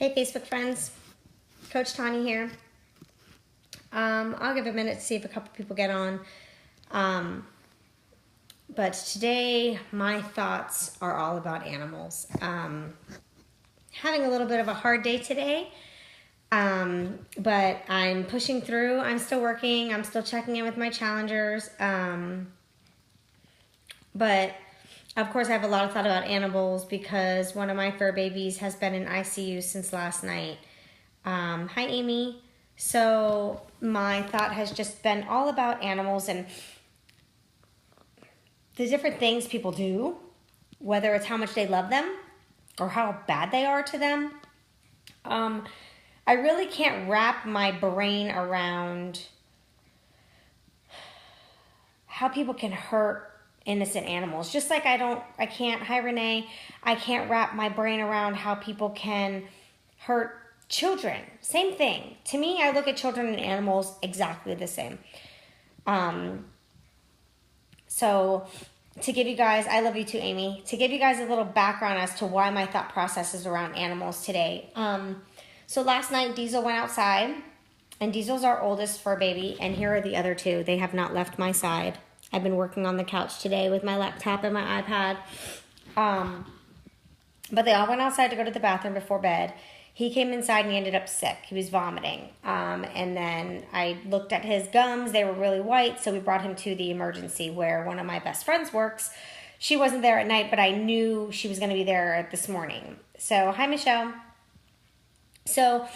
Hey Facebook friends, Coach Tanya here. I'll give a minute to see if a couple people get on. But today my thoughts are all about animals. Having a little bit of a hard day today, but I'm pushing through. I'm still working. I'm still checking in with my challengers. But of course I have a lot of thought about animals because one of my fur babies has been in ICU since last night. Hi, Amy. So my thought has just been all about animals and the different things people do, whether it's how much they love them or how bad they are to them. I really can't wrap my brain around how people can hurt innocent animals. Just like I can't, hi Renee, I can't wrap my brain around how people can hurt children. Same thing. To me, I look at children and animals exactly the same. So to give you guys, I love you too, Amy, to give you guys a little background as to why my thought process is around animals today. So last night, Diesel went outside, and Diesel's our oldest fur baby, and here are the other two. They have not left my side. I've been working on the couch today with my laptop and my iPad. But they all went outside to go to the bathroom before bed. He came inside and he ended up sick. He was vomiting. And then I looked at his gums. They were really white, so we brought him to the emergency where one of my best friends works. She wasn't there at night, but I knew she was going to be there this morning. So, hi, Michelle. So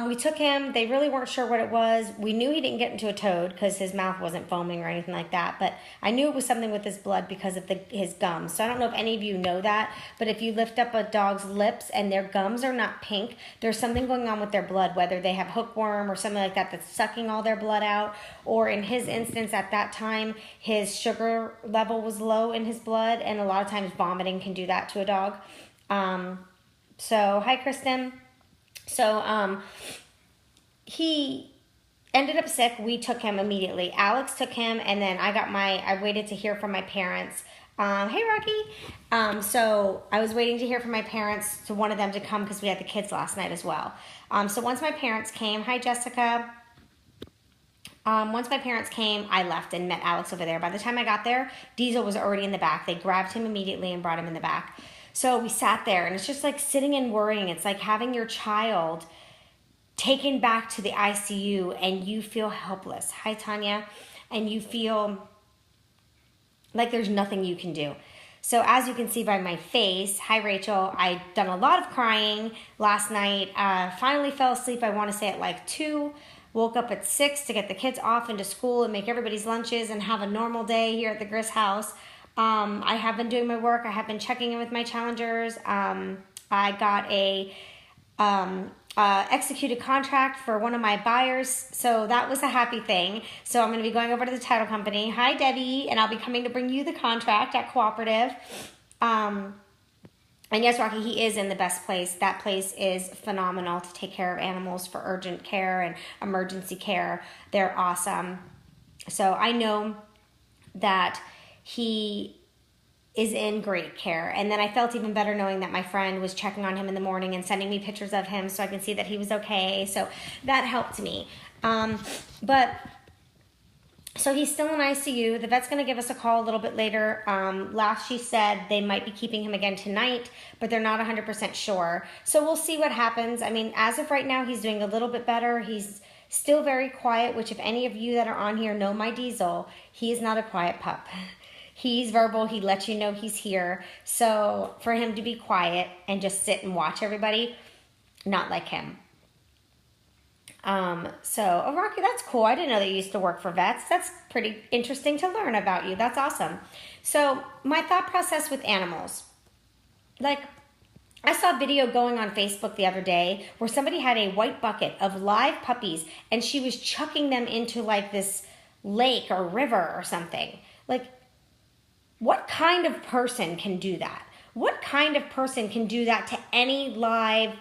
we took him. They really weren't sure what it was. We knew he didn't get into a toad because his mouth wasn't foaming or anything like that. But I knew it was something with his blood because of his gums. So I don't know if any of you know that. But if you lift up a dog's lips and their gums are not pink, there's something going on with their blood, whether they have hookworm or something like that that's sucking all their blood out. Or in his instance, at that time, his sugar level was low in his blood. And a lot of times vomiting can do that to a dog. So hi, Kristen. So he ended up sick. We took him immediately. Alex took him, and then I waited to hear from my parents. Hey, Rocky. So I was waiting to hear from my parents, to one of them to come because we had the kids last night as well. So once my parents came, hi, Jessica. Once my parents came, I left and met Alex over there. By the time I got there, Diesel was already in the back. They grabbed him immediately and brought him in the back. So we sat there, and it's just like sitting and worrying. It's like having your child taken back to the ICU, and you feel helpless. Hi, Tanya. And you feel like there's nothing you can do. So as you can see by my face, hi, Rachel, I'd done a lot of crying last night. Finally fell asleep, I want to say at like 2. Woke up at 6 to get the kids off into school and make everybody's lunches and have a normal day here at the Grist house. I have been doing my work. I have been checking in with my challengers. I got a executed contract for one of my buyers, so that was a happy thing. So I'm going to be going over to the title company. Hi, Debbie, and I'll be coming to bring you the contract at Cooperative. And yes, Rocky, he is in the best place. That place is phenomenal to take care of animals for urgent care and emergency care. They're awesome. So I know that he is in great care. And then I felt even better knowing that my friend was checking on him in the morning and sending me pictures of him so I can see that he was okay. So that helped me. So he's still in ICU. The vet's going to give us a call a little bit later. Last she said they might be keeping him again tonight, but they're not 100% sure. So we'll see what happens. I mean, as of right now, he's doing a little bit better. He's still very quiet, which if any of you that are on here know my Diesel, he is not a quiet pup. He's verbal. He lets you know he's here. So for him to be quiet and just sit and watch everybody, not like him. Oh, Rocky, that's cool. I didn't know that you used to work for vets. That's pretty interesting to learn about you. That's awesome. So my thought process with animals, like I saw a video going on Facebook the other day where somebody had a white bucket of live puppies and she was chucking them into like this lake or river or something. Like, what kind of person can do that? What kind of person can do that to any live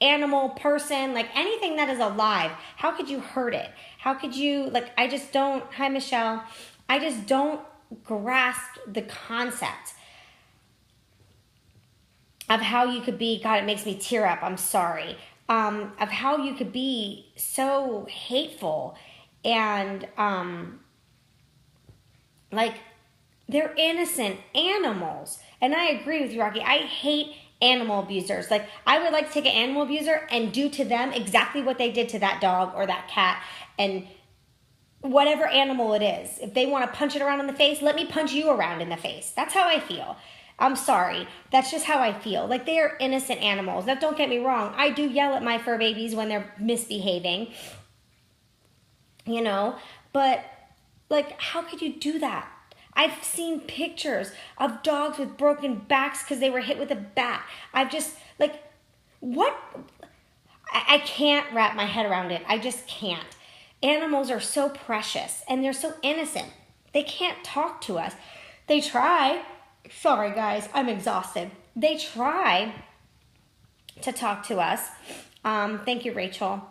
animal, person, like anything that is alive? How could you hurt it? How could you, like, I just don't, hi Michelle, I just don't grasp the concept. of how you could be, God, it makes me tear up, I'm sorry, of how you could be so hateful and, like, they're innocent animals. And I agree with you, Rocky. I hate animal abusers. Like, I would like to take an animal abuser and do to them exactly what they did to that dog or that cat and whatever animal it is. If they want to punch it around in the face, let me punch you around in the face. That's how I feel. I'm sorry. That's just how I feel. Like, they are innocent animals. Now, don't get me wrong. I do yell at my fur babies when they're misbehaving, you know, but, like, how could you do that? I've seen pictures of dogs with broken backs because they were hit with a bat. I've just, like, what? I can't wrap my head around it. I just can't. Animals are so precious and they're so innocent. They can't talk to us. They try. Sorry, guys, I'm exhausted. They try to talk to us. Thank you, Rachel.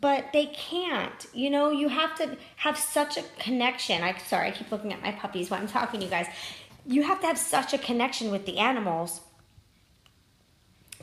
But they can't. You know, you have to have such a connection. Sorry, I keep looking at my puppies while I'm talking to you guys. You have to have such a connection with the animals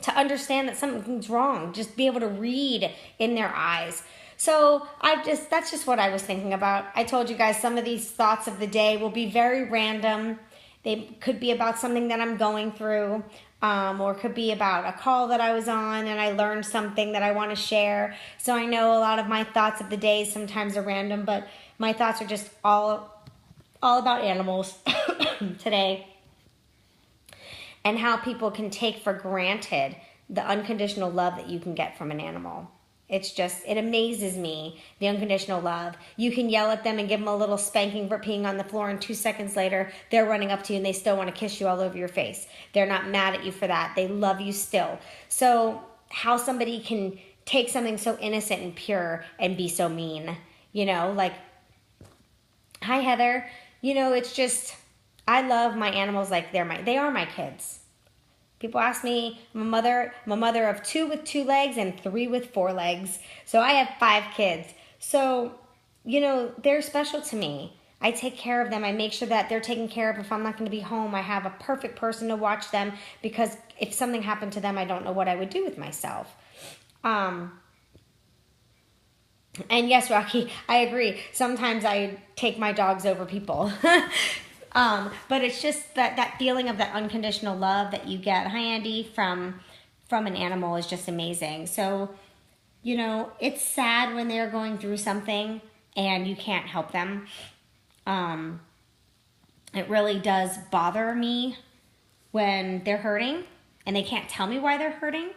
to understand that something's wrong. Just be able to read in their eyes. So that's just what I was thinking about. I told you guys some of these thoughts of the day will be very random. They could be about something that I'm going through, or it could be about a call that I was on and I learned something that I want to share. So I know a lot of my thoughts of the day sometimes are random, but my thoughts are just all about animals today and how people can take for granted the unconditional love that you can get from an animal. It amazes me, the unconditional love. You can yell at them and give them a little spanking for peeing on the floor, and 2 seconds later, they're running up to you and they still want to kiss you all over your face. They're not mad at you for that. They love you still. So how somebody can take something so innocent and pure and be so mean, you know, like, hi, Heather. You know, it's just, I love my animals like they are my kids. People ask me, I'm a mother of 2 with 2 legs and 3 with 4 legs. So I have 5 kids. So, you know, they're special to me. I take care of them. I make sure that they're taken care of. If I'm not going to be home, I have a perfect person to watch them, because if something happened to them, I don't know what I would do with myself. And yes, Rocky, I agree. Sometimes I take my dogs over people. But it's just that feeling of that unconditional love that you get, hi Andy, from an animal is just amazing. So, you know, it's sad when they're going through something and you can't help them. It really does bother me when they're hurting and they can't tell me why they're hurting.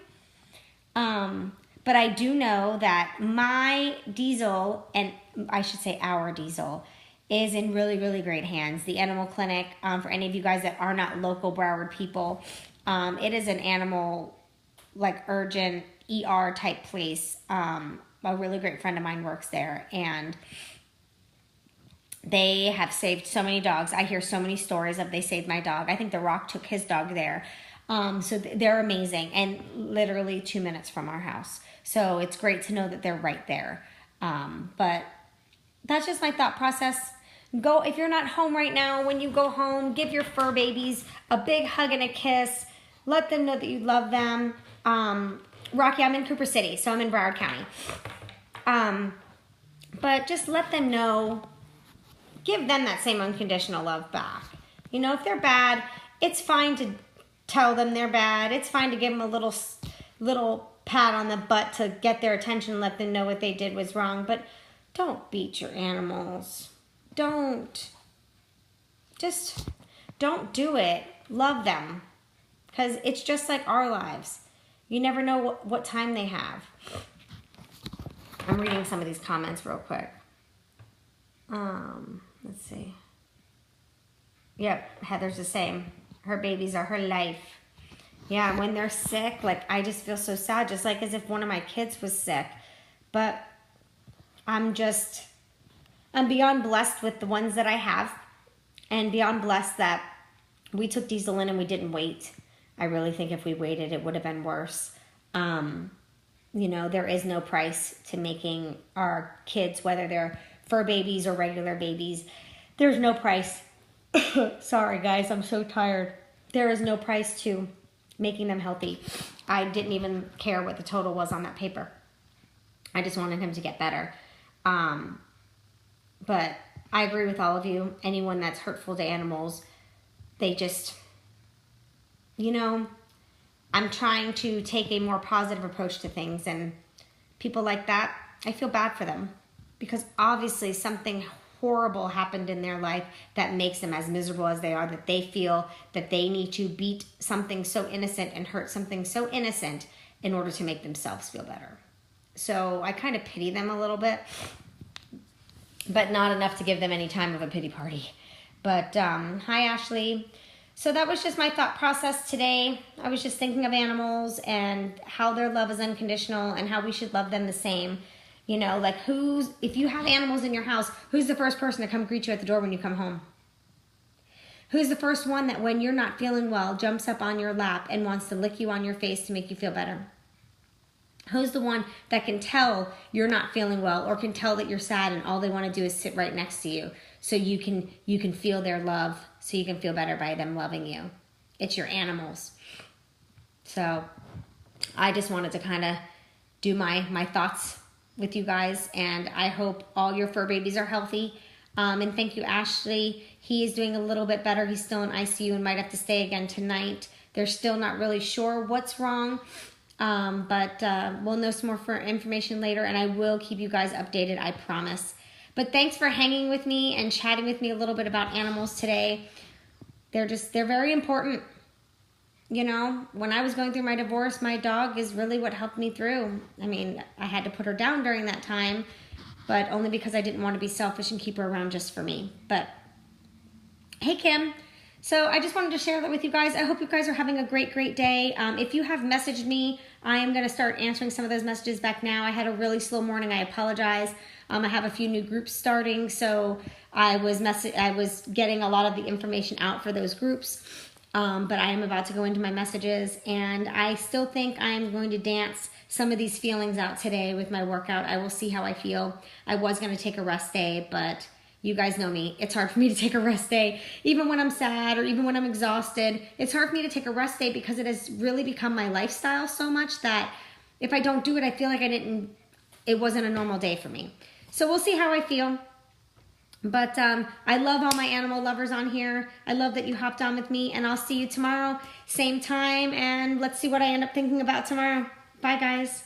But I do know that my Diesel, and I should say our Diesel, is in really, really great hands. The animal clinic, for any of you guys that are not local Broward people, it is an animal, like, urgent ER type place. A really great friend of mine works there, and they have saved so many dogs. I hear so many stories of they saved my dog. I think The Rock took his dog there. So they're amazing, and literally 2 minutes from our house. So it's great to know that they're right there. But that's just my thought process. Go, if you're not home right now, when you go home, give your fur babies a big hug and a kiss. Let them know that you love them. Rocky, I'm in Cooper City, so I'm in Broward County. But just let them know, give them that same unconditional love back. You know, if they're bad, it's fine to tell them they're bad. It's fine to give them a little pat on the butt to get their attention, let them know what they did was wrong. But don't beat your animals. Don't do it. Love them, because it's just like our lives. You never know what time they have. I'm reading some of these comments real quick. Let's see. Yep, Heather's the same. Her babies are her life. Yeah, when they're sick, like, I just feel so sad, just like as if one of my kids was sick. But I'm beyond blessed with the ones that I have, and beyond blessed that we took Diesel in and we didn't wait. I really think if we waited, it would have been worse. You know, there is no price to making our kids, whether they're fur babies or regular babies. There's no price. Sorry, guys, I'm so tired. There is no price to making them healthy. I didn't even care what the total was on that paper. I just wanted him to get better. But I agree with all of you. Anyone that's hurtful to animals, they just, you know, I'm trying to take a more positive approach to things, and people like that, I feel bad for them because obviously something horrible happened in their life that makes them as miserable as they are, that they feel that they need to beat something so innocent and hurt something so innocent in order to make themselves feel better. So I kind of pity them a little bit, but not enough to give them any time of a pity party. But hi, Ashley. So that was just my thought process today. I was just thinking of animals and how their love is unconditional and how we should love them the same. You know, like if you have animals in your house, who's the first person to come greet you at the door when you come home? Who's the first one that when you're not feeling well, jumps up on your lap and wants to lick you on your face to make you feel better? Who's the one that can tell you're not feeling well or can tell that you're sad and all they want to do is sit right next to you so you can feel their love, so you can feel better by them loving you? It's your animals. So I just wanted to kind of do my thoughts with you guys, and I hope all your fur babies are healthy. And thank you, Ashley. He is doing a little bit better. He's still in ICU and might have to stay again tonight. They're still not really sure what's wrong. But we'll know some more information later, and I will keep you guys updated, I promise. But thanks for hanging with me and chatting with me a little bit about animals today. They're very important. You know, when I was going through my divorce, my dog is really what helped me through. I mean, I had to put her down during that time, but only because I didn't want to be selfish and keep her around just for me. But hey, Kim. So I just wanted to share that with you guys. I hope you guys are having a great, great day. If you have messaged me, I am going to start answering some of those messages back now. I had a really slow morning. I apologize. I have a few new groups starting, so I was getting a lot of the information out for those groups. But I am about to go into my messages, and I still think I am going to dance some of these feelings out today with my workout. I will see how I feel. I was going to take a rest day, but you guys know me. It's hard for me to take a rest day. Even when I'm sad or even when I'm exhausted, it's hard for me to take a rest day because it has really become my lifestyle so much that if I don't do it, I feel like it wasn't a normal day for me. So we'll see how I feel. But I love all my animal lovers on here. I love that you hopped on with me, and I'll see you tomorrow, same time, and let's see what I end up thinking about tomorrow. Bye, guys.